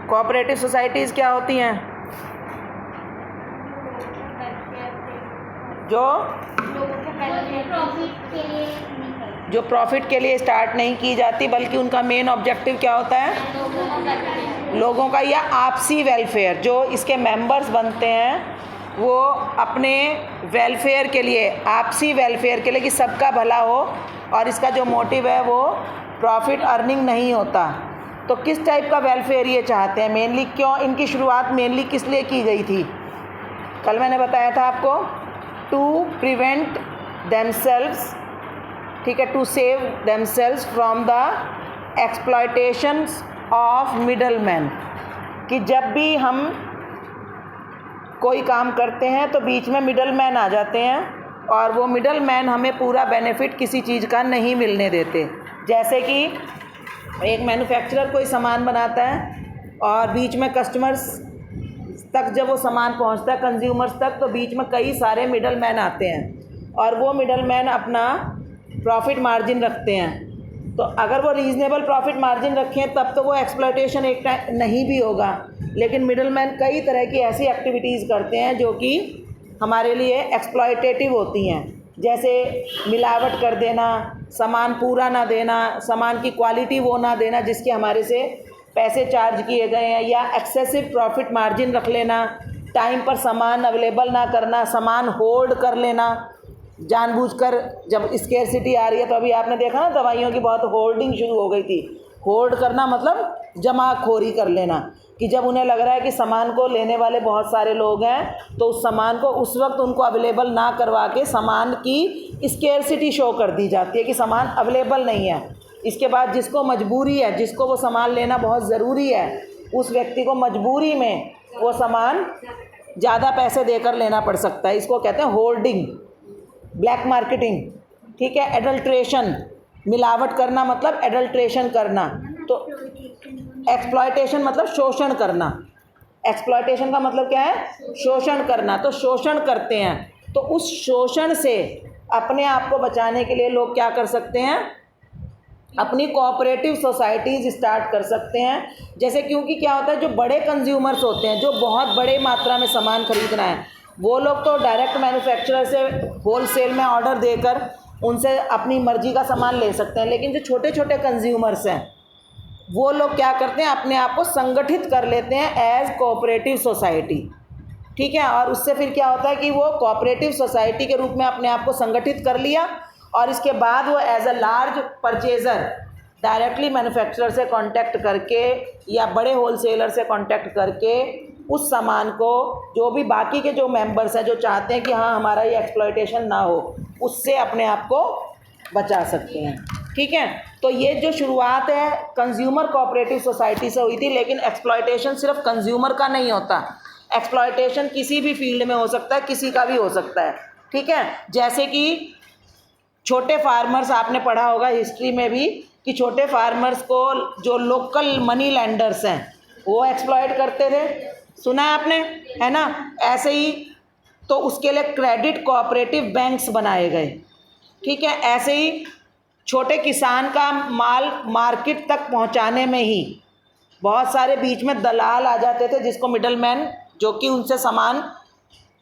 Cooperative societies क्या होती हैं? जो प्रॉफिट के लिए स्टार्ट नहीं की जाती, बल्कि उनका मेन ऑब्जेक्टिव क्या होता है? लोगों का या आपसी वेलफेयर। जो इसके मेंबर्स बनते हैं वो अपने वेलफेयर के लिए, आपसी वेलफेयर के लिए, कि सबका भला हो, और इसका जो मोटिव है वो प्रॉफिट अर्निंग नहीं होता। तो किस टाइप का वेलफेयर ये चाहते हैं मेनली? क्यों इनकी शुरुआत मेनली किस लिए की गई थी? कल मैंने बताया था आपको, टू प्रिवेंट देमसेल्व्स, ठीक है, to save themselves from the exploitations of middle man. कि जब भी हम कोई काम करते हैं तो बीच में मिडल मैन आ जाते हैं और वो मिडल मैन हमें पूरा बेनिफिट किसी चीज़ का नहीं मिलने देते। जैसे कि एक मैन्युफैक्चरर कोई सामान बनाता है और बीच में कस्टमर्स तक जब वो सामान पहुंचता है, कंज्यूमर्स तक, तो बीच में कई सारे मिडल मैन आते हैं और वो मिडल मैन अपना प्रॉफिट मार्जिन रखते हैं। तो अगर वो रीज़नेबल प्रॉफिट मार्जिन रखें तब तो वो एक्सप्लॉयटेशन एक टाइम नहीं भी होगा। लेकिन मिडल मैन कई तरह की ऐसी एक्टिविटीज़ करते हैं जो कि हमारे लिए एक्सप्लॉयटेटिव होती हैं, जैसे मिलावट कर देना, सामान पूरा ना देना, सामान की क्वालिटी वो ना देना जिसके हमारे से पैसे चार्ज किए गए हैं, या एक्सेसिव प्रॉफिट मार्जिन रख लेना, टाइम पर सामान अवेलेबल ना करना, सामान होल्ड कर लेना जानबूझकर। जब स्केर्सिटी आ रही है तो अभी आपने देखा ना, दवाइयों की बहुत होल्डिंग शुरू हो गई थी। होल्ड करना मतलब जमाखोरी कर लेना, कि जब उन्हें लग रहा है कि सामान को लेने वाले बहुत सारे लोग हैं तो उस सामान को उस वक्त उनको अवेलेबल ना करवा के सामान की स्केर्सिटी शो कर दी जाती है कि सामान अवेलेबल नहीं है। इसके बाद जिसको मजबूरी है, जिसको वो सामान लेना बहुत ज़रूरी है, उस व्यक्ति को मजबूरी में वो सामान ज़्यादा पैसे देकर लेना पड़ सकता है। इसको कहते हैं होल्डिंग, ब्लैक मार्केटिंग, ठीक है। एडल्ट्रेशन, मिलावट करना मतलब एडल्ट्रेशन करना। तो एक्सप्लॉयटेशन मतलब शोषण करना। एक्सप्लॉयटेशन का मतलब क्या है? शोषण करना। तो शोषण करते हैं, तो उस शोषण से अपने आप को बचाने के लिए लोग क्या कर सकते हैं? अपनी कोऑपरेटिव सोसाइटीज़ स्टार्ट कर सकते हैं। जैसे क्योंकि क्या होता है, जो बड़े कंज्यूमर्स होते हैं, जो बहुत बड़े मात्रा में सामान खरीदना है, वो लोग तो डायरेक्ट मैन्युफैक्चरर से होलसेल में ऑर्डर देकर उनसे अपनी मर्जी का सामान ले सकते हैं। लेकिन जो छोटे छोटे कंज्यूमर्स हैं वो लोग क्या करते हैं? अपने आप को संगठित कर लेते हैं एज कोऑपरेटिव सोसाइटी, ठीक है। और उससे फिर क्या होता है कि वो कोऑपरेटिव सोसाइटी के रूप में अपने आप को संगठित कर लिया और इसके बाद वो as a large purchaser directly manufacturer से कांटेक्ट करके या बड़े होलसेलर से कांटेक्ट करके उस सामान को, जो भी बाकी के जो मेंबर्स हैं जो चाहते हैं कि हाँ हमारा ये एक्सप्लॉयटेशन ना हो, उससे अपने आप को बचा सकते हैं, ठीक है। तो ये जो शुरुआत है कंज्यूमर कोऑपरेटिव सोसाइटी से हुई थी। लेकिन एक्सप्लॉयटेशन सिर्फ कंज्यूमर का नहीं होता, एक्सप्लॉयटेशन किसी भी फील्ड में हो सकता है, किसी का भी हो सकता है, ठीक है। जैसे कि छोटे फार्मर्स, आपने पढ़ा होगा हिस्ट्री में भी कि छोटे फार्मर्स को जो लोकल मनी लैंडर्स हैं वो एक्सप्लॉयट करते थे, सुना है आपने, है ना। ऐसे ही तो उसके लिए क्रेडिट कोऑपरेटिव बैंक्स बनाए गए, ठीक है। ऐसे ही छोटे किसान का माल मार्केट तक पहुंचाने में ही बहुत सारे बीच में दलाल आ जाते थे, जिसको मिडल मैन, जो कि उनसे सामान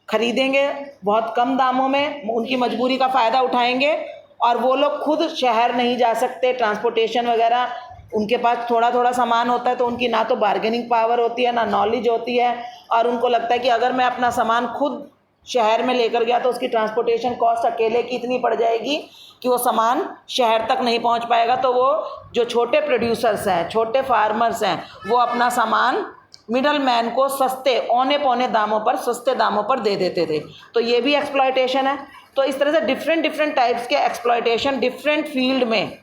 खरीदेंगे बहुत कम दामों में, उनकी मजबूरी का फ़ायदा उठाएंगे और वो लोग खुद शहर नहीं जा सकते, ट्रांसपोर्टेशन वगैरह, उनके पास थोड़ा थोड़ा सामान होता है तो उनकी ना तो बार्गेनिंग पावर होती है ना नॉलेज होती है, और उनको लगता है कि अगर मैं अपना सामान खुद शहर में लेकर गया तो उसकी ट्रांसपोर्टेशन कॉस्ट अकेले की इतनी पड़ जाएगी कि वो सामान शहर तक नहीं पहुंच पाएगा। तो वो जो छोटे प्रोड्यूसर्स हैं, छोटे फार्मर्स हैं, वो अपना सामान मिडल मैन को सस्ते, औने पौने दामों पर, सस्ते दामों पर दे देते थे। तो ये भी एक्सप्लॉयटेशन है। तो इस तरह से डिफरेंट टाइप्स के एक्सप्लॉयटेशन डिफरेंट फील्ड में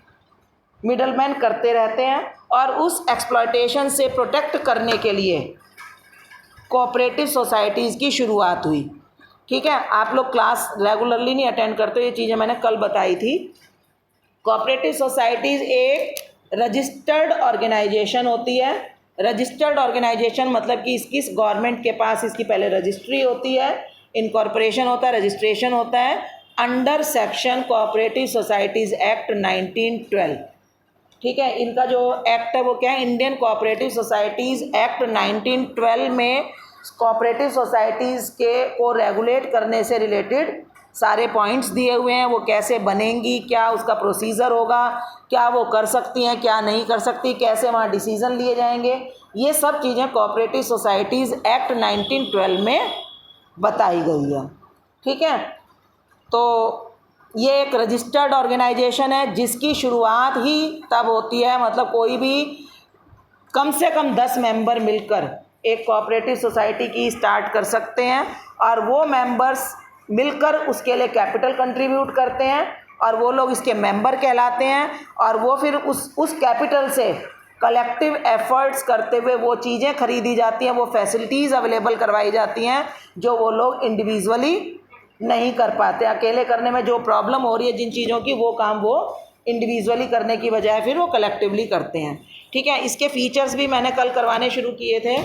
मिडल मैन करते रहते हैं, और उस एक्सप्लॉयटेशन से प्रोटेक्ट करने के लिए कोऑपरेटिव सोसाइटीज़ की शुरुआत हुई, ठीक है। आप लोग क्लास रेगुलरली नहीं अटेंड करते, ये चीज़ें मैंने कल बताई थी। कोऑपरेटिव सोसाइटीज़ एक रजिस्टर्ड ऑर्गेनाइजेशन होती है। रजिस्टर्ड ऑर्गेनाइजेशन मतलब कि इसकी गवर्नमेंट के पास इसकी पहले रजिस्ट्री होती है, इनकॉर्पोरेशन होता है, रजिस्ट्रेशन होता है under section cooperative societies act 1912, ठीक है। इनका जो एक्ट है वो क्या है, इंडियन कोऑपरेटिव सोसाइटीज़ एक्ट 1912 में कोऑपरेटिव सोसाइटीज़ के को रेगुलेट करने से रिलेटेड सारे पॉइंट्स दिए हुए हैं। वो कैसे बनेंगी, क्या उसका प्रोसीजर होगा, क्या वो कर सकती हैं, क्या नहीं कर सकती, कैसे वहाँ डिसीज़न लिए जाएंगे, ये सब चीज़ें कोऑपरेटिव सोसाइटीज़ एक्ट 1912 में बताई गई है। ठीक है। तो ये एक रजिस्टर्ड ऑर्गेनाइजेशन है जिसकी शुरुआत ही तब होती है, मतलब कोई भी कम से कम 10 मेंबर मिलकर एक कोऑपरेटिव सोसाइटी की स्टार्ट कर सकते हैं और वो मेंबर्स मिलकर उसके लिए कैपिटल कंट्रीब्यूट करते हैं और वो लोग इसके मेंबर कहलाते हैं और वो फिर उस कैपिटल से कलेक्टिव एफर्ट्स करते हुए वो चीज़ें खरीदी जाती हैं, वो फैसिलिटीज़ अवेलेबल करवाई जाती हैं जो वो लोग इंडिविजुअली नहीं कर पाते। अकेले करने में जो प्रॉब्लम हो रही है जिन चीज़ों की, वो काम वो इंडिविजुअली करने की बजाय फिर वो कलेक्टिवली करते हैं। ठीक है। इसके फीचर्स भी मैंने कल करवाने शुरू किए थे।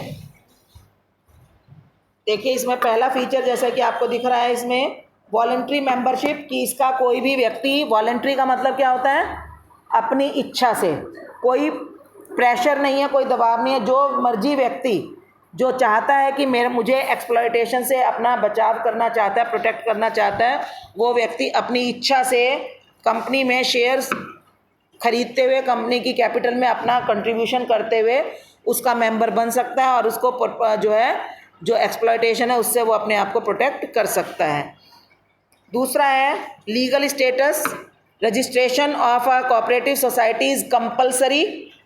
देखिए इसमें पहला फीचर जैसा कि आपको दिख रहा है इसमें वॉलंटरी मेंबरशिप, कि इसका कोई भी व्यक्ति, वॉलंटरी का मतलब क्या होता है, अपनी इच्छा से, कोई प्रेशर नहीं है, कोई दबाव नहीं है, जो मर्जी व्यक्ति जो चाहता है कि मुझे एक्सप्लॉयटेशन से अपना बचाव करना चाहता है, प्रोटेक्ट करना चाहता है, वो व्यक्ति अपनी इच्छा से कंपनी में शेयर्स खरीदते हुए कंपनी की कैपिटल में अपना कंट्रीब्यूशन करते हुए उसका मेंबर बन सकता है और उसको जो एक्सप्लॉयटेशन है उससे वो अपने आप को प्रोटेक्ट कर सकता है। दूसरा है legal status, registration of a cooperative society is compulsory.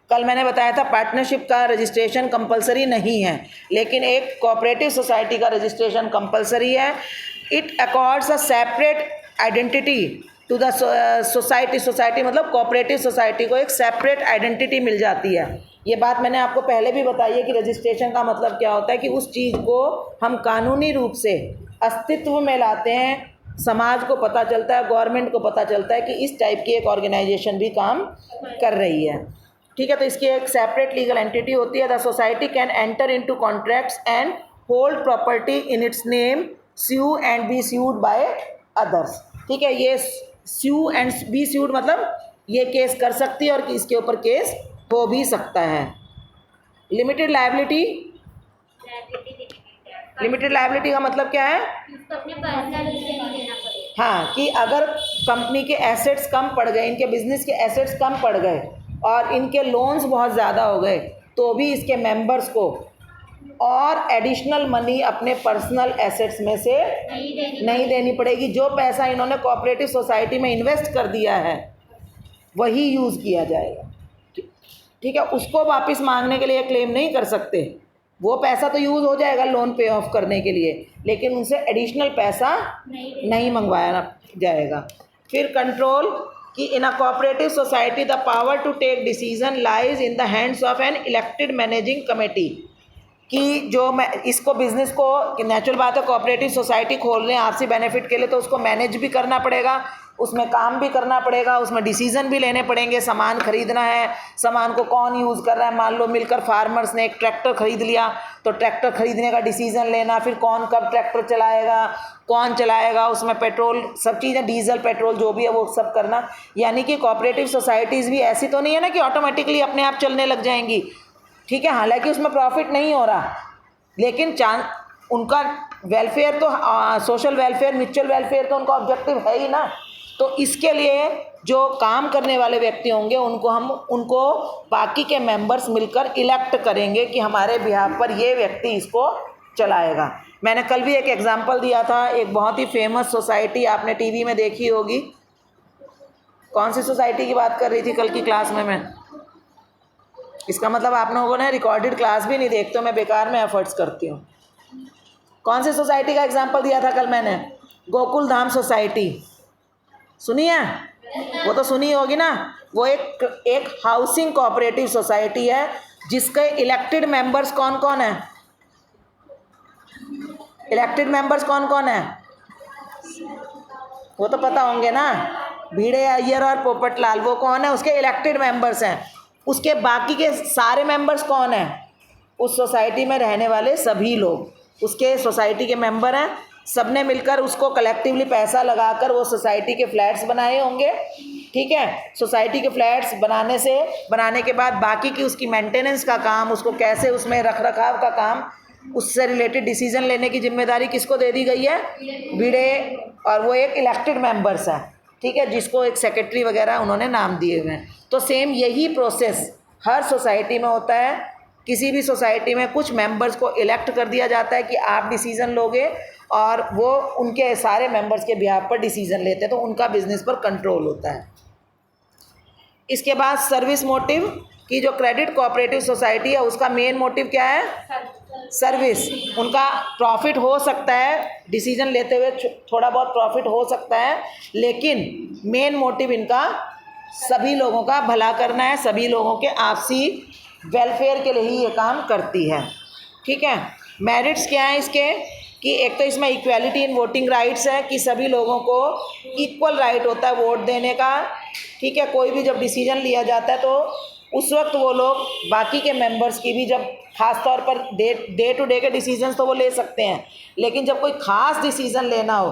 कल मैंने बताया था पार्टनरशिप का रजिस्ट्रेशन कंपलसरी नहीं है, लेकिन एक कोऑपरेटिव सोसाइटी का रजिस्ट्रेशन कंपलसरी है। It accords a separate identity to the society, मतलब कोऑपरेटिव सोसाइटी को एक सेपरेट आइडेंटिटी मिल जाती है। ये बात मैंने आपको पहले भी बताई है कि रजिस्ट्रेशन का मतलब क्या होता है, कि उस चीज़ को हम कानूनी रूप से अस्तित्व में लाते हैं, समाज को पता चलता है, गवर्नमेंट को पता चलता है कि इस टाइप की एक ऑर्गेनाइजेशन भी काम कर रही है। ठीक है। तो इसकी एक सेपरेट लीगल एंटिटी होती है। The society can enter into contracts and hold property in its name, sue and be sued by others. ठीक है। ये स्यू एंड बी स्यूड मतलब ये केस कर सकती है और इसके ऊपर केस हो भी सकता है। लिमिटेड लायबिलिटी, लिमिटेड लायबिलिटी का मतलब क्या है, हाँ, कि अगर कंपनी के एसेट्स कम पड़ गए, इनके बिजनेस के एसेट्स कम पड़ गए और इनके लोन्स बहुत ज़्यादा हो गए, तो भी इसके मेंबर्स को और एडिशनल मनी अपने पर्सनल एसेट्स में से नहीं देनी पड़ेगी। जो पैसा इन्होंने कोऑपरेटिव सोसाइटी में इन्वेस्ट कर दिया है वही यूज़ किया जाएगा। ठीक है। उसको वापस मांगने के लिए क्लेम नहीं कर सकते, वो पैसा तो यूज़ हो जाएगा लोन पे ऑफ करने के लिए, लेकिन उनसे एडिशनल पैसा नहीं मंगवाया जाएगा। फिर कंट्रोल, कि in a cooperative society the power to take decision lies in the hands of an elected managing committee, कि जो इसको बिज़नेस को, नेचुरल बात है कोऑपरेटिव सोसाइटी खोल रहे हैं आपसी बेनिफिट के लिए, तो उसको मैनेज भी करना पड़ेगा, उसमें काम भी करना पड़ेगा, उसमें डिसीजन भी लेने पड़ेंगे। सामान खरीदना है, सामान को कौन यूज़ कर रहा है, मान लो मिलकर फार्मर्स ने एक ट्रैक्टर खरीद लिया, तो ट्रैक्टर खरीदने का डिसीजन लेना, फिर कौन कब ट्रैक्टर चलाएगा, कौन चलाएगा, उसमें पेट्रोल, सब चीज़ें, डीजल पेट्रोल जो भी है वो सब करना। यानी कि कोऑपरेटिव सोसाइटीज़ भी ऐसी तो नहीं है ना कि ऑटोमेटिकली अपने आप चलने लग जाएंगी। ठीक है। हालांकि उसमें प्रॉफिट नहीं हो रहा, लेकिन उनका वेलफेयर तो, सोशल वेलफेयर, म्यूचुअल वेलफेयर तो उनका ऑब्जेक्टिव है ही ना। तो इसके लिए जो काम करने वाले व्यक्ति होंगे उनको बाकी के मेंबर्स मिलकर इलेक्ट करेंगे कि हमारे बिहाफ पर ये व्यक्ति इसको चलाएगा। मैंने कल भी एक एग्जांपल दिया था, एक बहुत ही फेमस सोसाइटी आपने टीवी में देखी होगी। कौन सी सोसाइटी की बात कर रही थी कल की क्लास में मैं? इसका मतलब आप लोगों ने रिकॉर्डेड क्लास भी नहीं देखते हो, मैं बेकार में एफर्ट्स करती हूँ। कौन सी सोसाइटी का एग्जांपल दिया था कल मैंने? गोकुल धाम सोसाइटी, सुनी है? वो तो सुनी होगी ना। वो एक हाउसिंग कोऑपरेटिव सोसाइटी है जिसके इलेक्टेड मेंबर्स कौन कौन है? इलेक्टेड मेंबर्स कौन कौन है वो तो पता होंगे ना, भिड़े अय्यर और पोपटलाल, वो कौन है? उसके इलेक्टेड मेंबर्स हैं। उसके बाकी के सारे मेंबर्स कौन हैं? उस सोसाइटी में रहने वाले सभी लोग उसके सोसाइटी के मेंबर हैं। सबने मिलकर उसको कलेक्टिवली पैसा लगाकर वो सोसाइटी के फ्लैट्स बनाए होंगे ठीक है। सोसाइटी के फ्लैट्स बनाने के बाद बाकी की उसकी मेंटेनेंस का काम, उसको कैसे उसमें रख रखाव का काम, उससे रिलेटेड डिसीजन लेने की जिम्मेदारी किसको दे दी गई है? बीडे, और वो एक इलेक्टेड मेंबर्स है, ठीक है, जिसको एक सेक्रेटरी वगैरह उन्होंने नाम दिए हुए हैं। तो सेम यही प्रोसेस हर सोसाइटी में होता है। किसी भी सोसाइटी में कुछ मेंबर्स को इलेक्ट कर दिया जाता है कि आप डिसीज़न लोगे, और वो उनके सारे मेंबर्स के बिहाफ पर डिसीज़न लेते हैं, तो उनका बिजनेस पर कंट्रोल होता है। इसके बाद सर्विस मोटिव की जो क्रेडिट कोऑपरेटिव सोसाइटी है उसका मेन मोटिव क्या है? सर्विस। उनका प्रॉफिट हो सकता है, डिसीजन लेते हुए थोड़ा बहुत प्रॉफिट हो सकता है, लेकिन मेन मोटिव इनका सभी लोगों का भला करना है, सभी लोगों के आपसी वेलफेयर के लिए ही ये काम करती है, ठीक है। मेरिट्स क्या हैं इसके? कि एक तो इसमें इक्वालिटी इन वोटिंग राइट्स है, कि सभी लोगों को इक्वल राइट होता है वोट देने का, ठीक है। कोई भी जब डिसीजन लिया जाता है तो उस वक्त वो लोग बाकी के मेंबर्स की भी, जब खास तौर पर डे टू डे के डिसीजंस तो वो ले सकते हैं, लेकिन जब कोई ख़ास डिसीज़न लेना हो,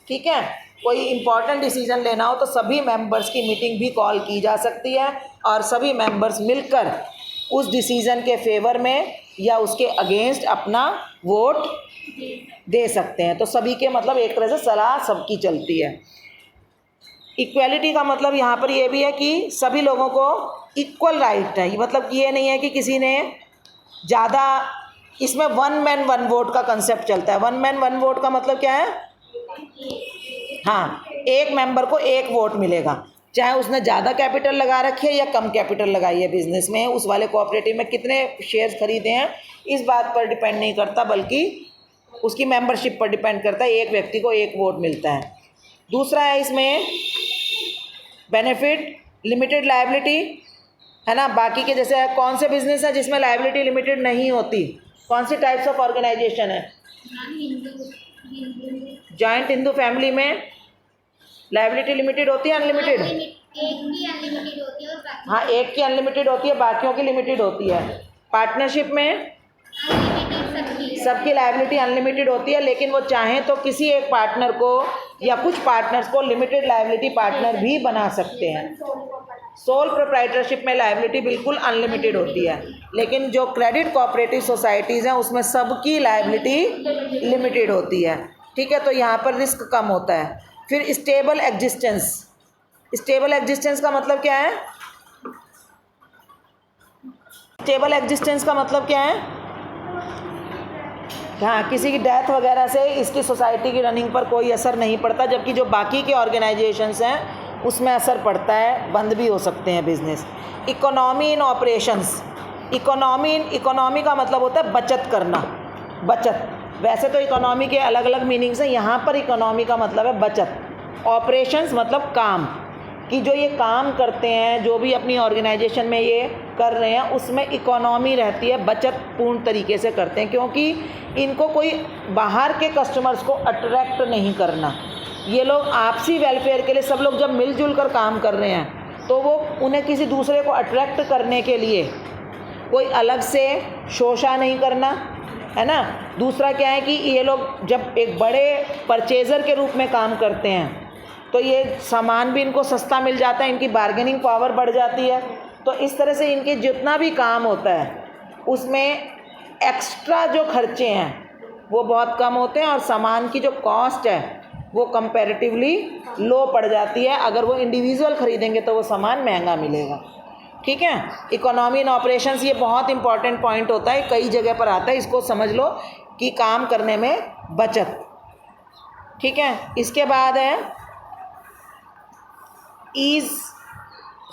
ठीक है, कोई इम्पॉर्टेंट डिसीज़न लेना हो, तो सभी मेंबर्स की मीटिंग भी कॉल की जा सकती है और सभी मेंबर्स मिलकर उस डिसीज़न के फेवर में या उसके अगेंस्ट अपना वोट दे सकते हैं। तो सभी के मतलब एक तरह से सलाह सबकी चलती है। इक्वलिटी का मतलब यहाँ पर ये भी है कि सभी लोगों को इक्वल राइट है, मतलब ये नहीं है कि किसी ने ज़्यादा, इसमें वन मैन वन वोट का कंसेप्ट चलता है। वन मैन वन वोट का मतलब क्या है? हाँ, एक मेंबर को एक वोट मिलेगा, चाहे उसने ज़्यादा कैपिटल लगा रखी है या कम कैपिटल लगाई है बिजनेस में, उस वाले कोऑपरेटिव में कितने शेयर्स खरीदे हैं इस बात पर डिपेंड नहीं करता, बल्कि उसकी मेंबरशिप पर डिपेंड करता है। एक व्यक्ति को एक वोट मिलता है। दूसरा है इसमें बेनिफिट लिमिटेड लायबिलिटी, है ना। बाकी के जैसे कौन से बिजनेस है जिसमें लायबिलिटी लिमिटेड नहीं होती? कौन सी टाइप्स ऑफ ऑर्गेनाइजेशन है? जॉइंट हिंदू फैमिली में लायबिलिटी लिमिटेड होती है, अनलिमिटेड? एक की अनलिमिटेड होती है और बाकी, हाँ, एक की अनलिमिटेड होती है, बाकियों की लिमिटेड होती है। पार्टनरशिप में सबकी लायबिलिटी अनलिमिटेड होती है, लेकिन वो चाहें तो किसी एक पार्टनर को या कुछ पार्टनर्स को लिमिटेड लायबिलिटी पार्टनर भी बना सकते हैं। सोल प्रोप्राइटरशिप में लायबिलिटी बिल्कुल अनलिमिटेड होती है, लेकिन जो क्रेडिट कोऑपरेटिव सोसाइटीज़ हैं उसमें सबकी लायबिलिटी लिमिटेड होती है, ठीक है। तो यहाँ पर रिस्क कम होता है। फिर स्टेबल एग्जिस्टेंस। स्टेबल एग्जिस्टेंस का मतलब क्या है? स्टेबल एग्जिस्टेंस का मतलब क्या है? हाँ, किसी की डेथ वगैरह से इसकी सोसाइटी की रनिंग पर कोई असर नहीं पड़ता, जबकि जो बाकी के ऑर्गेनाइजेशंस हैं उसमें असर पड़ता है, बंद भी हो सकते हैं business. Economy in operations. Economy का मतलब होता है बचत करना, बचत। वैसे तो इकोनॉमी के अलग अलग मीनिंग्स हैं, यहाँ पर इकोनॉमी का मतलब है बचत। ऑपरेशंस मतलब काम, कि जो ये काम करते हैं, जो भी अपनी ऑर्गेनाइजेशन में ये कर रहे हैं, उसमें इकोनॉमी रहती है, बचत पूर्ण तरीके से करते हैं, क्योंकि इनको कोई बाहर के कस्टमर्स को अट्रैक्ट नहीं करना। ये लोग आपसी वेलफेयर के लिए सब लोग जब मिलजुल कर काम कर रहे हैं, तो वो उन्हें किसी दूसरे को अट्रैक्ट करने के लिए कोई अलग से शोषा नहीं करना, है ना। दूसरा क्या है कि ये लोग जब एक बड़े परचेज़र के रूप में काम करते हैं, तो ये सामान भी इनको सस्ता मिल जाता है, इनकी बार्गेनिंग पावर बढ़ जाती है। तो इस तरह से इनके जितना भी काम होता है उसमें एक्स्ट्रा जो खर्चे हैं वो बहुत कम होते हैं, और सामान की जो कॉस्ट है वो कंपैरेटिवली लो पड़ जाती है। अगर वो इंडिविजुअल ख़रीदेंगे तो वो सामान महंगा मिलेगा, ठीक है। इकोनॉमी इन ऑपरेशंस ये बहुत इंपॉर्टेंट पॉइंट होता है, कई जगह पर आता है, इसको समझ लो कि काम करने में बचत, ठीक है। इसके बाद है ease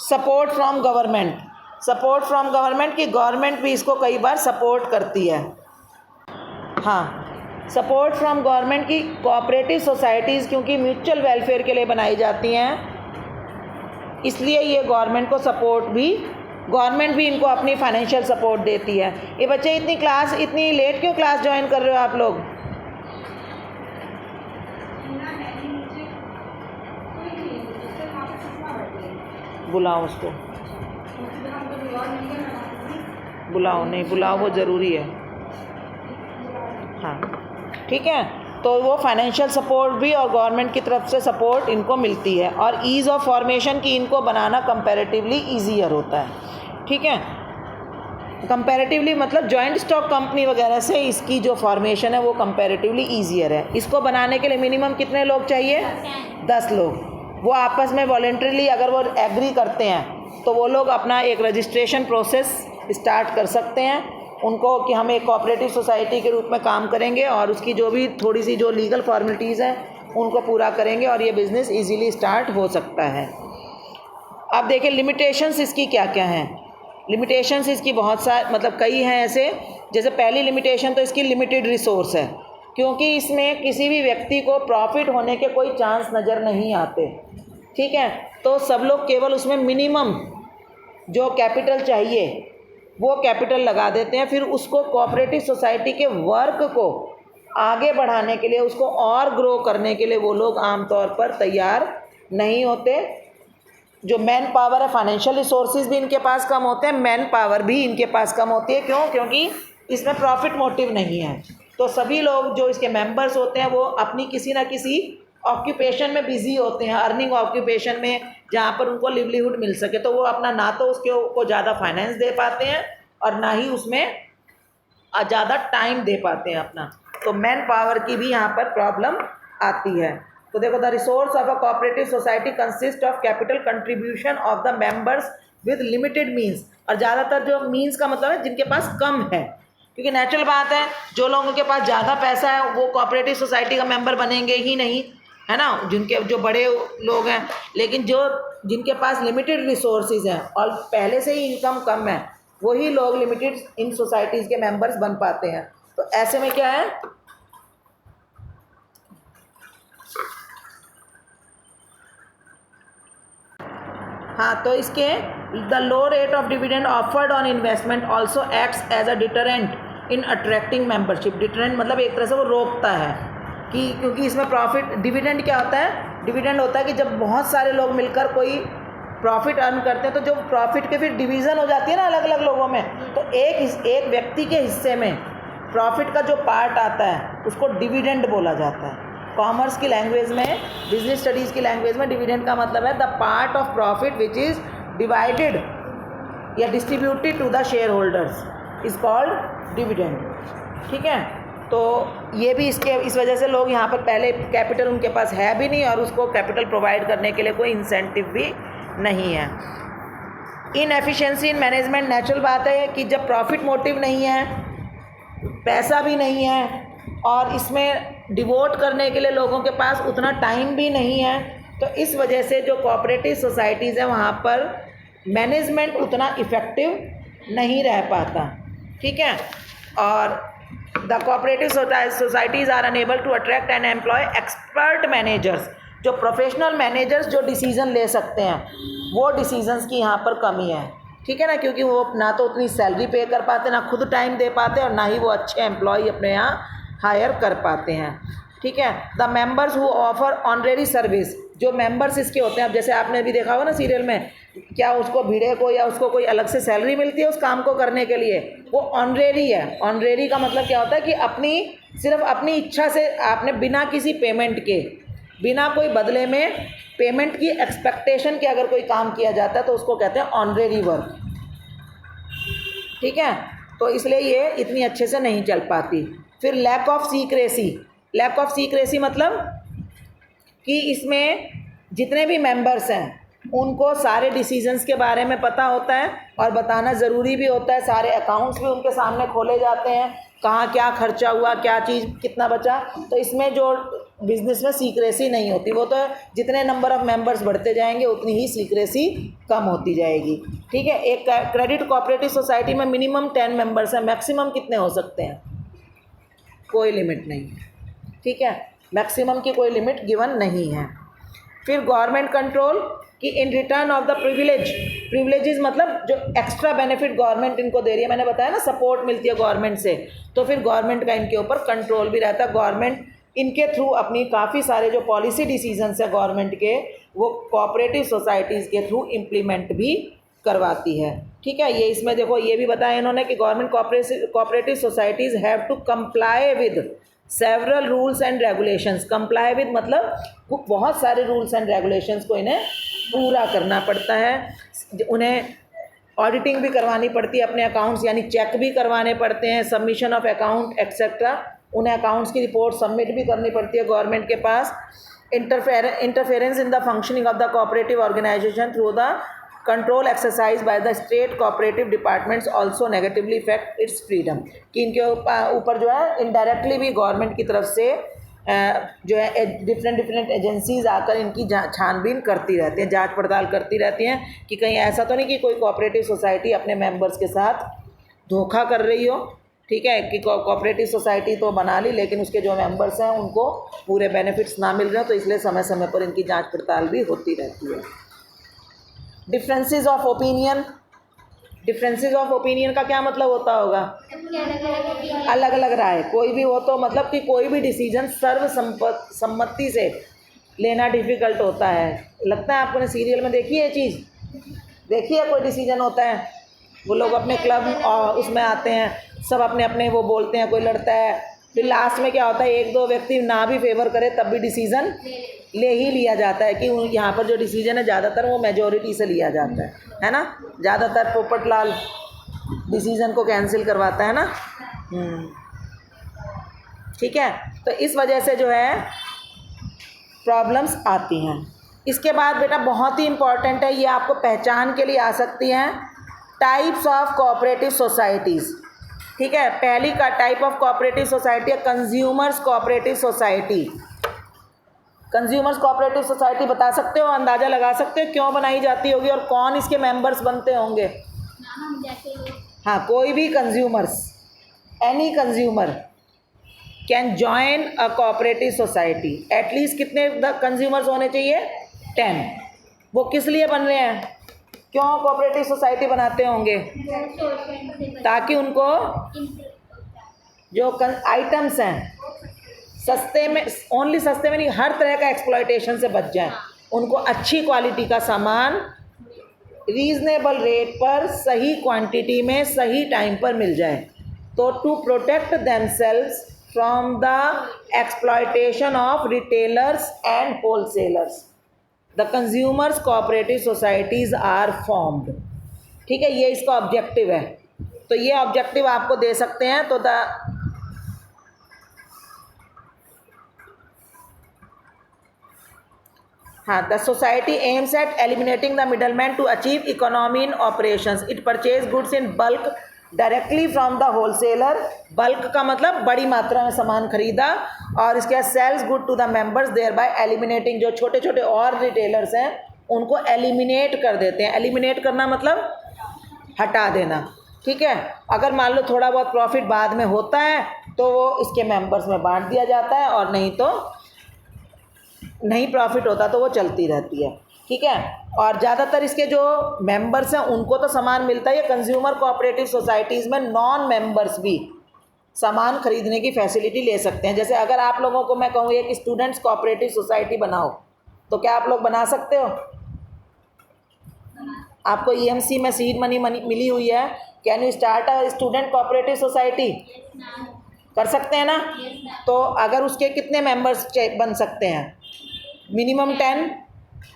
support from government. Support from government की गवर्नमेंट भी इसको कई बार सपोर्ट करती है। हाँ, सपोर्ट फ्रॉम गवर्नमेंट की कोऑपरेटिव सोसाइटीज़ क्योंकि म्यूचुअल वेलफेयर के लिए बनाई जाती हैं, इसलिए ये गवर्नमेंट भी इनको अपनी फाइनेंशियल सपोर्ट देती है। ये बच्चे इतनी लेट क्यों क्लास ज्वाइन कर रहे हो आप लोग? बुलाओ उसको, बुलाओ, नहीं बुलाओ, वो ज़रूरी है। हाँ, ठीक है। तो वो फाइनेंशियल सपोर्ट भी और गवर्नमेंट की तरफ से सपोर्ट इनको मिलती है, और ईज़ ऑफ फॉर्मेशन की इनको बनाना कंपैरेटिवली ईजियर होता है। ठीक है, कंपैरेटिवली मतलब जॉइंट स्टॉक कंपनी वगैरह से इसकी जो फॉर्मेशन है वो कंपैरेटिवली ईजियर है। इसको बनाने के लिए मिनिमम कितने लोग चाहिए? 10 लोग। वो आपस में वॉलेंटरीली अगर वो एग्री करते हैं तो वो लोग अपना एक रजिस्ट्रेशन प्रोसेस स्टार्ट कर सकते हैं उनको कि हम एक कोऑपरेटिव सोसाइटी के रूप में काम करेंगे, और उसकी जो भी थोड़ी सी जो लीगल फॉर्मेलिटीज़ हैं उनको पूरा करेंगे और ये बिज़नेस इजीली स्टार्ट हो सकता है। अब देखिए लिमिटेशंस इसकी क्या क्या हैं। लिमिटेशंस इसकी बहुत सारे मतलब कई हैं ऐसे। जैसे पहली लिमिटेशन तो इसकी लिमिटेड रिसोर्स है, क्योंकि इसमें किसी भी व्यक्ति को प्रॉफिट होने के कोई चांस नज़र नहीं आते। ठीक है, तो सब लोग केवल उसमें मिनिमम जो कैपिटल चाहिए वो कैपिटल लगा देते हैं, फिर उसको कोऑपरेटिव सोसाइटी के वर्क को आगे बढ़ाने के लिए, उसको और ग्रो करने के लिए वो लोग आमतौर पर तैयार नहीं होते। जो मैन पावर है, फाइनेंशियल रिसोर्सेज भी इनके पास कम होते हैं, मैन पावर भी इनके पास कम होती है। क्यों? क्योंकि इसमें प्रॉफिट मोटिव नहीं है। तो सभी लोग जो इसके मेंबर्स होते हैं वो अपनी किसी ना किसी ऑक्यूपेशन में बिजी होते हैं, अर्निंग ऑक्यूपेशन में, जहाँ पर उनको लिवलीहुड मिल सके। तो वो अपना ना तो उसके को ज़्यादा फाइनेंस दे पाते हैं और ना ही उसमें ज़्यादा टाइम दे पाते हैं अपना। तो मैन पावर की भी यहाँ पर प्रॉब्लम आती है। तो देखो, the resource of a cooperative society consist of capital contribution of the members with limited means. और ज़्यादातर जो मीन्स का मतलब है जिनके पास कम है, क्योंकि नेचुरल बात है जो लोगों के पास ज़्यादा पैसा है वो कोऑपरेटिव सोसाइटी का मेंबर बनेंगे ही नहीं, है ना, जिनके जो बड़े लोग हैं। लेकिन जो जिनके पास लिमिटेड रिसोर्सेज हैं और पहले से ही इनकम कम है, वही लोग लिमिटेड इन सोसाइटीज़ के मेंबर्स बन पाते हैं। तो ऐसे में क्या है, हाँ, तो इसके the low rate of dividend offered on investment also acts as a deterrent in attracting membership. Deterrent मतलब एक तरह से वो रोकता है कि क्योंकि इसमें प्रॉफिट, डिविडेंड क्या होता है? डिविडेंड होता है कि जब बहुत सारे लोग मिलकर कोई प्रॉफिट अर्न करते हैं तो जो प्रॉफिट के फिर डिवीज़न हो जाती है ना अलग अलग लोगों में, तो एक व्यक्ति के हिस्से में प्रॉफिट का जो पार्ट आता है उसको डिविडेंड बोला जाता है। कॉमर्स की लैंग्वेज में, बिजनेस स्टडीज़ की लैंग्वेज में डिविडेंड का मतलब है the part of profit which is divided या distributed to the share holders is called dividend. ठीक है, तो ये भी इस वजह से लोग यहाँ पर पहले कैपिटल उनके पास है भी नहीं और उसको कैपिटल प्रोवाइड करने के लिए कोई इंसेंटिव भी नहीं है। इनएफिशिएंसी इन मैनेजमेंट, नेचुरल बात है कि जब प्रॉफिट मोटिव नहीं है, पैसा भी नहीं है और इसमें डिवोट करने के लिए लोगों के पास उतना टाइम भी नहीं है, तो इस वजह से जो कोऑपरेटिव सोसाइटीज़ हैं वहाँ पर मैनेजमेंट उतना इफ़ेक्टिव नहीं रह पाता। ठीक है, और the cooperative societies are unable to attract and employ expert managers. जो प्रोफेशनल मैनेजर्स जो डिसीज़न ले सकते हैं वो डिसीजंस की यहाँ पर कमी है। ठीक है ना, क्योंकि वो ना तो उतनी सैलरी पे कर पाते, ना खुद टाइम दे पाते और ना ही वो अच्छे एम्प्लॉय अपने यहाँ हायर कर पाते हैं। ठीक है, the members who offer honorary service, जो मेंबर्स इसके होते हैं, अब जैसे आपने भी देखा होगा ना सीरियल में, क्या उसको भिड़े को या उसको कोई अलग से सैलरी मिलती है उस काम को करने के लिए? वो ऑनरेरी है। ऑनरेरी का मतलब क्या होता है कि सिर्फ अपनी इच्छा से आपने बिना किसी पेमेंट के, बिना कोई बदले में पेमेंट की एक्सपेक्टेशन के अगर कोई काम किया जाता है तो उसको कहते हैं ऑनरेरी वर्क। ठीक है, तो इसलिए ये इतनी अच्छे से नहीं चल पाती। फिर lack of secrecy. Lack of secrecy मतलब कि इसमें जितने भी मेंबर्स हैं उनको सारे डिसीजंस के बारे में पता होता है और बताना ज़रूरी भी होता है। सारे अकाउंट्स भी उनके सामने खोले जाते हैं, कहाँ क्या खर्चा हुआ, क्या चीज़ कितना बचा। तो इसमें जो बिज़नेस में सीक्रेसी नहीं होती, वो तो जितने नंबर ऑफ़ मेंबर्स बढ़ते जाएंगे उतनी ही सीक्रेसी कम होती जाएगी। ठीक है, एक क्रेडिट कोऑपरेटिव सोसाइटी में मिनिमम 10 मेंबर्स हैं, मैक्सिमम कितने हो सकते हैं? कोई लिमिट नहीं। ठीक है, मैक्सिमम की कोई लिमिट गिवन नहीं है। फिर गवर्नमेंट कंट्रोल कि in return of the privileges मतलब जो एक्स्ट्रा बेनिफिट गवर्नमेंट इनको दे रही है, मैंने बताया ना सपोर्ट मिलती है गवर्नमेंट से, तो फिर गवर्नमेंट का इनके ऊपर कंट्रोल भी रहता है। गवर्नमेंट इनके थ्रू अपनी काफ़ी सारे जो पॉलिसी डिसीजंस है गवर्नमेंट के, वो कोऑपरेटिव सोसाइटीज़ के थ्रू इम्प्लीमेंट भी करवाती है। ठीक है, ये इसमें देखो ये भी बताया इन्होंने कि government cooperative societies have to comply with several rules and regulations, comply with मतलब बहुत सारे रूल्स एंड रेगुलेशंस को इन्हें पूरा करना पड़ता है। उन्हें ऑडिटिंग भी करवानी पड़ती है अपने अकाउंट्स, यानी चेक भी करवाने पड़ते हैं, सबमिशन ऑफ अकाउंट एक्सेट्रा, उन्हें अकाउंट्स की रिपोर्ट सबमिट भी करनी पड़ती है गवर्नमेंट के पास। Interference in the functioning of the cooperative organisation through the control exercise by the state cooperative departments also negatively effect its freedom, कि इनके ऊपर जो है इनडायरेक्टली भी गवर्नमेंट की तरफ से जो है डिफरेंट एजेंसीज आकर इनकी छानबीन करती रहती हैं, जांच पड़ताल करती रहती हैं कि कहीं ऐसा तो नहीं कि कोई कोऑपरेटिव सोसाइटी अपने मेंबर्स के साथ धोखा कर रही हो। ठीक है, कि कोऑपरेटिव सोसाइटी तो बना ली लेकिन उसके जो मेंबर्स हैं उनको पूरे बेनिफिट्स ना मिल रहे हो, तो इसलिए समय समय पर इनकी जांच पड़ताल भी होती रहती है। Differences of opinion, differences of opinion का क्या मतलब होता होगा? अलग अलग राय, कोई भी हो तो मतलब कि कोई भी डिसीजन सर्वसम्मति से लेना डिफ़िकल्ट होता है। लगता है आपको ने सीरियल में देखी है ये चीज़, देखी है? कोई डिसीजन होता है, वो लोग अपने क्लब उसमें आते हैं, सब अपने अपने वो बोलते हैं, कोई लड़ता है, फिर लास्ट में क्या होता है, एक दो व्यक्ति ना भी फेवर करे तब भी डिसीज़न ले ही लिया जाता है कि यहाँ पर जो डिसीजन है ज़्यादातर वो मेजॉरिटी से लिया जाता है ना। ज़्यादातर पोपटलाल डिसीजन को कैंसिल करवाता है ना। ठीक है, तो इस वजह से जो है प्रॉब्लम्स आती हैं। इसके बाद बेटा बहुत ही इम्पॉर्टेंट है, ये आपको पहचान के लिए आ सकती हैं, टाइप्स ऑफ कोऑपरेटिव सोसाइटीज़। ठीक है, पहली का टाइप ऑफ कोऑपरेटिव सोसाइटी है consumers cooperative society. Consumers cooperative society बता सकते हो, अंदाज़ा लगा सकते हो क्यों बनाई जाती होगी और कौन इसके मेंबर्स बनते होंगे? हाँ, कोई भी consumers, any consumer can join a cooperative society. At least कितने कंज्यूमर्स होने चाहिए? 10। वो किस लिए बन रहे हैं, क्यों कोऑपरेटिव सोसाइटी बनाते होंगे? ताकि उनको जो आइटम्स हैं सस्ते में, ओनली सस्ते में नहीं, हर तरह का एक्सप्लॉयटेशन से बच जाएं, उनको अच्छी क्वालिटी का सामान रीज़नेबल रेट पर सही क्वांटिटी में सही टाइम पर मिल जाए। तो to protect themselves from the exploitation of retailers and wholesalers the consumers cooperative societies are formed. ठीक है, ये इसका ऑब्जेक्टिव है, तो ये ऑब्जेक्टिव आपको दे सकते हैं। तो the society aims at eliminating the middleman to achieve economy in operations. It purchase goods in bulk directly from the wholesaler, bulk का मतलब बड़ी मात्रा में सामान खरीदा, और इसके बाद sells good to the members thereby eliminating, जो छोटे छोटे और रिटेलर्स हैं उनको एलिमिनेट कर देते हैं। एलिमिनेट करना मतलब हटा देना। ठीक है, अगर मान लो थोड़ा बहुत प्रॉफिट बाद में होता है तो वो इसके मेंबर्स में बांट दिया जाता है, और नहीं तो नहीं प्रॉफिट होता तो वो चलती रहती है। ठीक है, और ज़्यादातर इसके जो मेंबर्स हैं उनको तो सामान मिलता है। कंज्यूमर कोऑपरेटिव सोसाइटीज़ में नॉन मेंबर्स भी सामान खरीदने की फैसिलिटी ले सकते हैं। जैसे अगर आप लोगों को मैं कहूँ कि स्टूडेंट्स कोऑपरेटिव सोसाइटी बनाओ, तो क्या आप लोग बना सकते हो? आपको ईएमसी में सीड मनी मिली हुई है, can you start a student cooperative society? कर सकते हैं ना। तो अगर उसके कितने मेंबर्स बन सकते हैं? मिनिमम 10।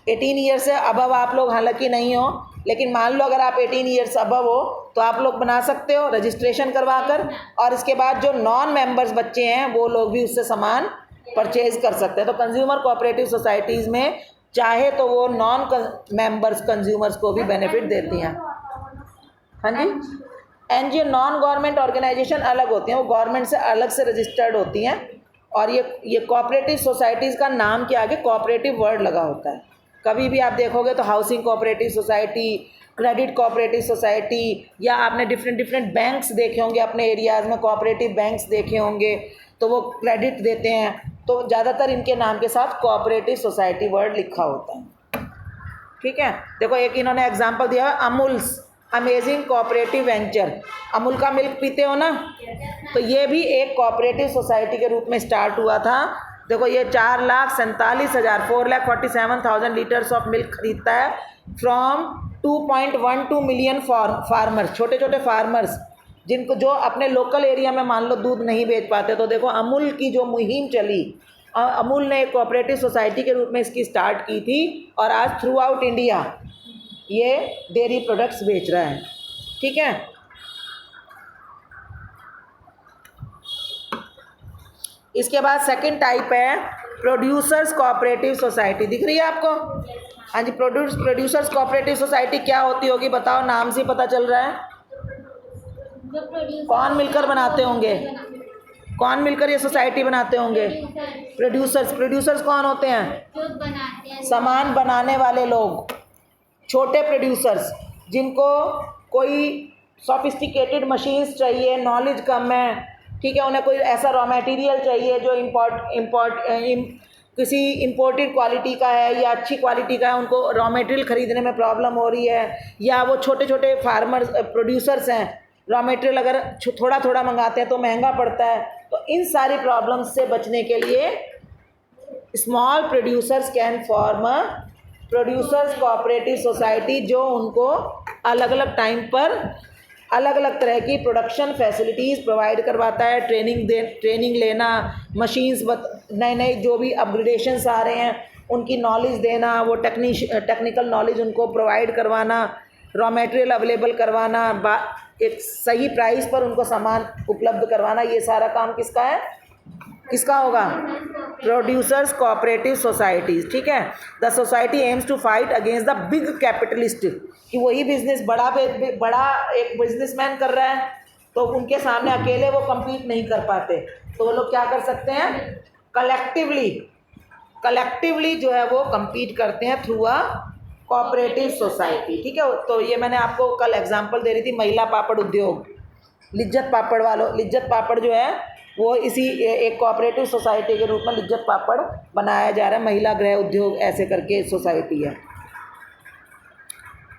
18 ईयर से अबव आप लोग हालांकि नहीं हो, लेकिन मान लो अगर आप 18 ईयर्स अबव हो तो आप लोग बना सकते हो रजिस्ट्रेशन करवा कर, और इसके बाद जो नॉन मेंबर्स बच्चे हैं वो लोग भी उससे सामान परचेज कर सकते हैं। तो कंज्यूमर कोऑपरेटिव सोसाइटीज़ में चाहे तो वो नॉन मेंबर्स कंज्यूमर्स को भी बेनिफिट देती हैं। हाँ जी, एनजीओ नॉन गवर्नमेंट ऑर्गेनाइजेशन अलग होती हैं, वो गवर्नमेंट से अलग से रजिस्टर्ड होती हैं, और ये कोऑपरेटिव सोसाइटीज़ का नाम के आगे कोऑपरेटिव वर्ड लगा होता है। कभी भी आप देखोगे तो housing cooperative society, credit cooperative society, या आपने डिफरेंट बैंक्स देखे होंगे अपने एरियाज़ में, कोऑपरेटिव बैंक्स देखे होंगे, तो वो क्रेडिट देते हैं, तो ज़्यादातर इनके नाम के साथ कोऑपरेटिव सोसाइटी वर्ड लिखा होता है। ठीक है, देखो एक इन्होंने एग्जांपल दिया है, Amuls amazing cooperative venture. Amul का मिल्क पीते हो ना, तो ये भी एक कोऑपरेटिव सोसाइटी के रूप में स्टार्ट हुआ था। देखो ये 4,47,000 4,47,000 लीटर्स ऑफ मिल्क खरीदता है फ्रॉम 2.12 मिलियन फार्मर्स, छोटे छोटे फार्मर्स जिनको जो अपने लोकल एरिया में मान लो दूध नहीं बेच पाते, तो देखो अमूल की जो मुहिम चली, अमूल ने एक कोऑपरेटिव सोसाइटी के रूप में इसकी स्टार्ट की थी और आज थ्रू आउट इंडिया ये डेयरी प्रोडक्ट्स बेच रहा है। ठीक है, इसके बाद सेकंड टाइप है प्रोड्यूसर्स कोऑपरेटिव सोसाइटी। दिख रही है आपको? हाँ जी, प्रोड्यूसर्स कोऑपरेटिव सोसाइटी क्या होती होगी बताओ, नाम से पता चल रहा है। कौन मिलकर बनाते होंगे? कौन मिलकर ये सोसाइटी बनाते होंगे? प्रोड्यूसर्स कौन होते हैं? सामान बनाने वाले लोग, छोटे प्रोड्यूसर्स जिनको कोई सॉफिस्टिकेटेड मशीन्स चाहिए, नॉलेज कम है, ठीक है, उन्हें कोई ऐसा रॉ मटेरियल चाहिए जो किसी इम्पोर्टेड क्वालिटी का है या अच्छी क्वालिटी का है, उनको रॉ मटेरियल ख़रीदने में प्रॉब्लम हो रही है, या वो छोटे छोटे फार्मर्स प्रोड्यूसर्स हैं, रॉ मटेरियल अगर थोड़ा थोड़ा मंगाते हैं तो महंगा पड़ता है। तो इन सारी प्रॉब्लम्स से बचने के लिए small producers can form a producers cooperative society, जो उनको अलग अलग टाइम पर अलग अलग तरह की प्रोडक्शन फैसिलिटीज़ प्रोवाइड करवाता है। ट्रेनिंग लेना, मशीन्स नए नए जो भी अपग्रेडेशंस आ रहे हैं उनकी नॉलेज देना, वो टेक्निकल नॉलेज उनको प्रोवाइड करवाना, रॉ मटेरियल अवेलेबल करवाना, एक सही प्राइस पर उनको सामान उपलब्ध करवाना, ये सारा काम किसका है? किसका होगा? Producers cooperative societies. ठीक है, the society aims to fight against the big capitalist, कि वही बिजनेस बड़ा एक बिजनेसमैन कर रहा है तो उनके सामने अकेले वो compete नहीं कर पाते, तो वो लोग क्या कर सकते हैं? कलेक्टिवली जो है वो compete करते हैं थ्रू अ कोऑपरेटिव सोसाइटी। ठीक है, तो ये मैंने आपको कल एग्जांपल दे रही थी, महिला पापड़ उद्योग, लिज्जत पापड़ जो है वो इसी एक कोऑपरेटिव सोसाइटी के रूप में लिज्जत पापड़ बनाया जा रहा है, महिला गृह उद्योग ऐसे करके सोसाइटी है।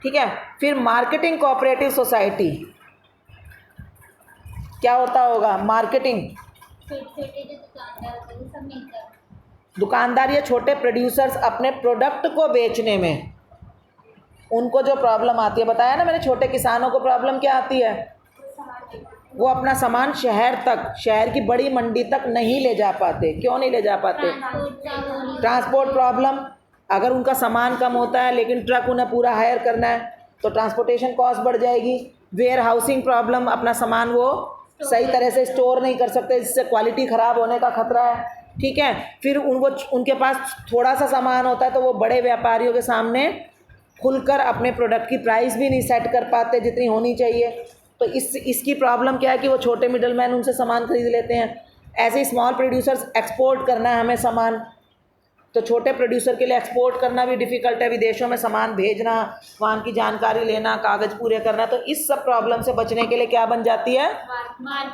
ठीक है, फिर मार्केटिंग कोऑपरेटिव सोसाइटी क्या होता होगा? मार्केटिंग, दुकानदार या छोटे प्रोड्यूसर्स अपने प्रोडक्ट को बेचने में उनको जो प्रॉब्लम आती है, बताया ना मैंने, छोटे किसानों को प्रॉब्लम क्या आती है? वो अपना सामान शहर की बड़ी मंडी तक नहीं ले जा पाते। क्यों नहीं ले जा पाते? Transport problem. अगर उनका सामान कम होता है लेकिन ट्रक उन्हें पूरा हायर करना है तो ट्रांसपोर्टेशन कॉस्ट बढ़ जाएगी। वेयर हाउसिंग प्रॉब्लम, अपना सामान वो सही तरह से स्टोर नहीं कर सकते, जिससे क्वालिटी ख़राब होने का खतरा है। ठीक है, फिर उनके पास थोड़ा सा सामान होता है तो वो बड़े व्यापारियों के सामने खुलकर अपने प्रोडक्ट की प्राइस भी नहीं सेट कर पाते जितनी होनी चाहिए। तो इसकी प्रॉब्लम क्या है कि वो छोटे मिडलमैन उनसे सामान खरीद लेते हैं। ऐसे ही स्मॉल प्रोड्यूसर्स, एक्सपोर्ट करना है हमें सामान, तो छोटे प्रोड्यूसर के लिए एक्सपोर्ट करना भी डिफ़िकल्ट है, विदेशों में सामान भेजना, वहाँ की जानकारी लेना, कागज़ पूरे करना। तो इस सब प्रॉब्लम से बचने के लिए क्या बन जाती है?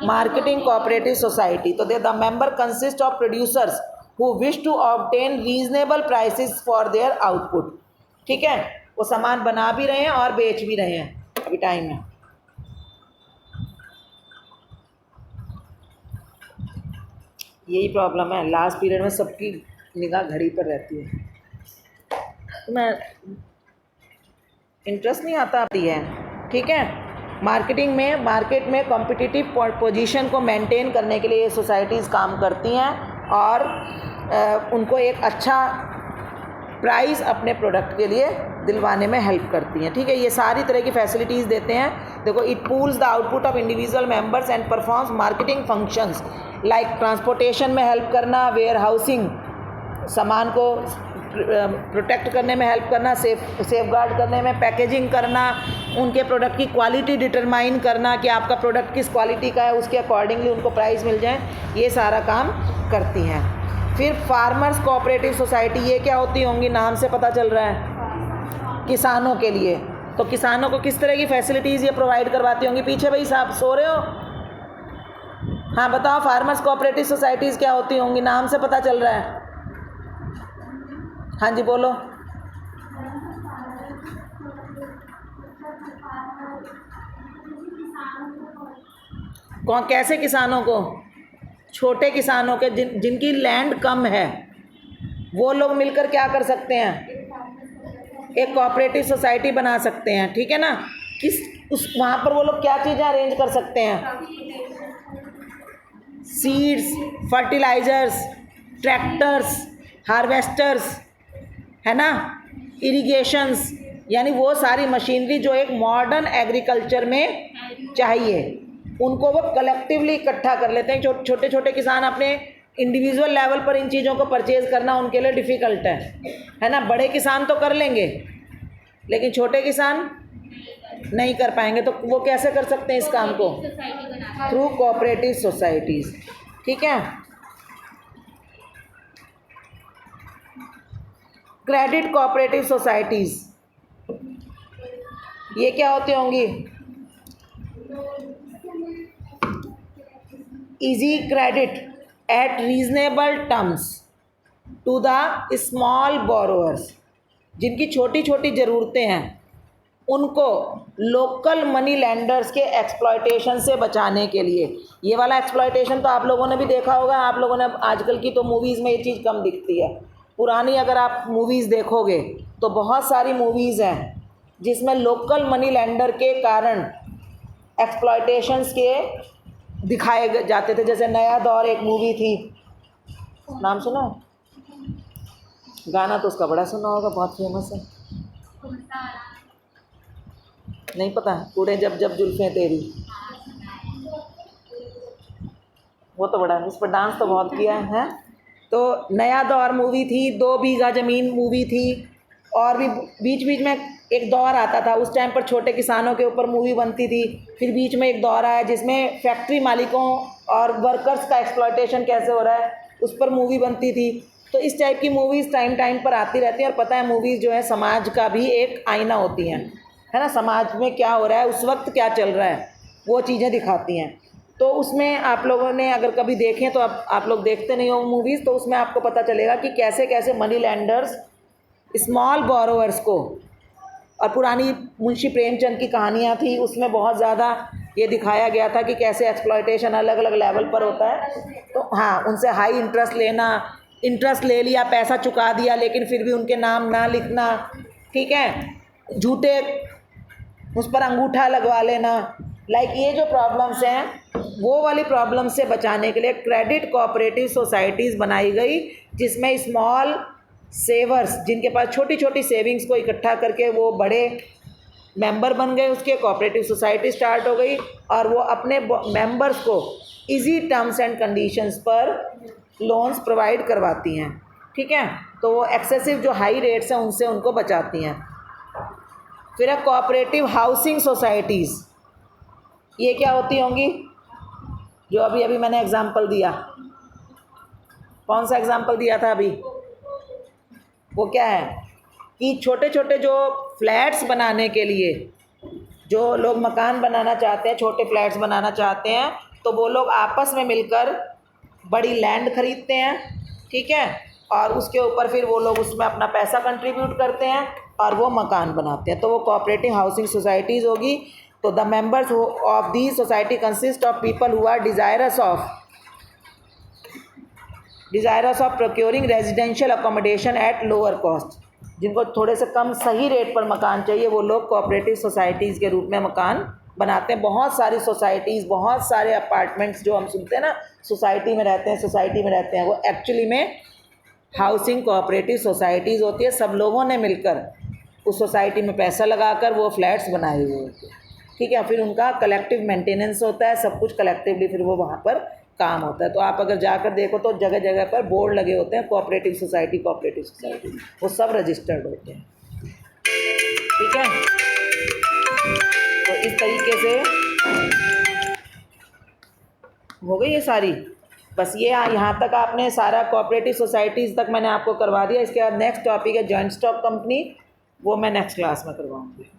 Marketing cooperative society. तो the member consist of producers who wish to obtain reasonable prices for their output. ठीक है, वो सामान बना भी रहे हैं और बेच भी रहे हैं अभी टाइम में। यही प्रॉब्लम है, लास्ट पीरियड में सबकी निगाह घड़ी पर रहती है, तो मैं इंटरेस्ट नहीं आता है। ठीक है, मार्केट में कॉम्पिटिटिव पोजीशन को मेंटेन करने के लिए ये सोसाइटीज़ काम करती हैं और उनको एक अच्छा प्राइस अपने प्रोडक्ट के लिए दिलवाने में हेल्प करती हैं। ठीक है, ये सारी तरह की फैसिलिटीज़ देते हैं। देखो, it pools the output of individual members and performs marketing functions like transportation में हेल्प करना, वेयर हाउसिंग, सामान को प्रोटेक्ट करने में हेल्प करना, सेफ गार्ड करने में, पैकेजिंग करना, उनके प्रोडक्ट की क्वालिटी डिटरमाइन करना कि आपका प्रोडक्ट किस क्वालिटी का है, उसके अकॉर्डिंगली उनको प्राइस मिल जाए, ये सारा काम करती हैं। फिर फार्मर्स कोऑपरेटिव सोसाइटी, ये क्या होती होंगी? नाम से पता चल रहा है, किसानों के लिए। तो किसानों को किस तरह की फैसिलिटीज़ ये प्रोवाइड करवाती होंगी? पीछे भाई साहब सो रहे हो? हाँ बताओ, फार्मर्स कोऑपरेटिव सोसाइटीज़ क्या होती होंगी? नाम से पता चल रहा है। हाँ जी बोलो। कैसे किसानों को? छोटे किसानों के जिनकी लैंड कम है, वो लोग मिलकर क्या कर सकते हैं? एक कोऑपरेटिव सोसाइटी बना सकते हैं। ठीक है ना, उस वहाँ पर वो लोग क्या चीज़ें अरेंज कर सकते हैं? सीड्स, फर्टिलाइजर्स, ट्रैक्टर्स, हार्वेस्टर्स, है ना, इरिगेशंस, यानी वो सारी मशीनरी जो एक मॉडर्न एग्रीकल्चर में चाहिए, उनको वो कलेक्टिवली इकट्ठा कर लेते हैं। छोटे छोटे किसान अपने इंडिविजुअल लेवल पर इन चीज़ों को परचेज़ करना उनके लिए डिफ़िकल्ट है ना। बड़े किसान तो कर लेंगे लेकिन छोटे किसान नहीं कर पाएंगे, तो वो कैसे कर सकते हैं इस काम को? Through cooperative societies. ठीक है। क्रेडिट कोऑपरेटिव सोसाइटीज़ ये क्या होती होंगी? Easy credit at reasonable terms to the small borrowers, जिनकी छोटी छोटी ज़रूरतें हैं उनको लोकल मनी लैंडर्स के एक्सप्लॉयटेशन से बचाने के लिए। ये वाला एक्सप्लॉयटेशन तो आप लोगों ने भी देखा होगा, आप लोगों ने आजकल की तो मूवीज़ में ये चीज़ कम दिखती है। पुरानी अगर आप मूवीज़ देखोगे तो बहुत सारी मूवीज़ हैं जिसमें लोकल मनी लैंडर के कारण एक्सप्लॉयटेशंस के दिखाए जाते थे। जैसे नया दौर एक मूवी थी, नाम सुना? गाना तो उसका बड़ा सुना होगा, बहुत फेमस है। नहीं पता? कूड़े जब जब जुल्फें तेरी, वो तो बड़ा, उस पर डांस तो बहुत किया है। तो नया दौर मूवी थी, 2 बीघा ज़मीन मूवी थी, और भी बीच बीच में एक दौर आता था। उस टाइम पर छोटे किसानों के ऊपर मूवी बनती थी। फिर बीच में एक दौर आया जिसमें फैक्ट्री मालिकों और वर्कर्स का एक्सप्लॉयटेशन कैसे हो रहा है उस पर मूवी बनती थी। तो इस टाइप की मूवीज़ टाइम टाइम पर आती रहती हैं। और पता है मूवीज़ जो है समाज का भी एक आईना होती हैं, है ना। समाज में क्या हो रहा है, उस वक्त क्या चल रहा है, वो चीज़ें दिखाती हैं। तो उसमें आप लोगों ने अगर कभी देखें, तो आप लोग देखते नहीं हो मूवीज़, तो उसमें आपको पता चलेगा कि कैसे कैसे मनी लैंडर्स स्मॉल बोरोवर्स को, और पुरानी मुंशी प्रेमचंद की कहानियाँ थी उसमें बहुत ज़्यादा ये दिखाया गया था कि कैसे एक्सप्लॉयटेशन अलग अलग लेवल पर होता है। तो हाँ, उनसे हाई इंटरेस्ट लेना, इंटरेस्ट ले लिया, पैसा चुका दिया, लेकिन फिर भी उनके नाम ना लिखना, ठीक है, झूठे उस पर अंगूठा लगवा लेना, लाइक ये जो प्रॉब्लम्स हैं वो वाली प्रॉब्लम से बचाने के लिए क्रेडिट कोऑपरेटिव सोसाइटीज़ बनाई गई, जिसमें स्मॉल सेवर्स जिनके पास छोटी छोटी सेविंग्स को इकट्ठा करके वो बड़े मेंबर बन गए, उसके कोऑपरेटिव सोसाइटी स्टार्ट हो गई, और वो अपने मेंबर्स को इजी टर्म्स एंड कंडीशंस पर लोन्स प्रोवाइड करवाती हैं। ठीक है, तो वो एक्सेसिव जो हाई रेट्स हैं उनसे उनको बचाती हैं। फिर है कोऑपरेटिव हाउसिंग सोसाइटीज़। ये क्या होती होंगी? जो अभी अभी मैंने एग्जांपल दिया, कौन सा एग्जांपल दिया था अभी? वो क्या है कि छोटे छोटे जो फ्लैट्स बनाने के लिए जो लोग मकान बनाना चाहते हैं, छोटे फ्लैट्स बनाना चाहते हैं, तो वो लोग आपस में मिलकर बड़ी लैंड खरीदते हैं, ठीक है, और उसके ऊपर फिर वो लोग उसमें अपना पैसा कंट्रीब्यूट करते हैं और वो मकान बनाते हैं। तो वो कोऑपरेटिव हाउसिंग सोसाइटीज़ होगी। तो the members of the society consist of people who are desirous of procuring residential accommodation at lower cost. जिनको थोड़े से कम सही रेट पर मकान चाहिए, वो लोग कोऑपरेटिव सोसाइटीज़ के रूप में मकान बनाते हैं। बहुत सारी सोसाइटीज़, बहुत सारे अपार्टमेंट्स जो हम सुनते हैं ना, सोसाइटी में रहते हैं, वो एक्चुअली में हाउसिंग कोऑपरेटिव सोसाइटीज़ होती है। सब लोगों ने मिलकर उस सोसाइटी में पैसा लगाकर वो फ्लैट्स बनाए हुए होते हैं, ठीक है। फिर उनका कलेक्टिव मेंटेनेंस होता है, सब कुछ कलेक्टिवली फिर वो वहाँ पर काम होता है। तो आप अगर जाकर देखो तो जगह जगह पर बोर्ड लगे होते हैं, कोऑपरेटिव सोसाइटी, वो सब रजिस्टर्ड होते हैं, ठीक है। तो इस तरीके से हो गई ये सारी। बस ये यहाँ तक आपने सारा कोऑपरेटिव सोसाइटीज़ तक मैंने आपको करवा दिया। इसके बाद नेक्स्ट टॉपिक है जॉइंट स्टॉक कंपनी, वो मैं नेक्स्ट क्लास में करवाऊँगी।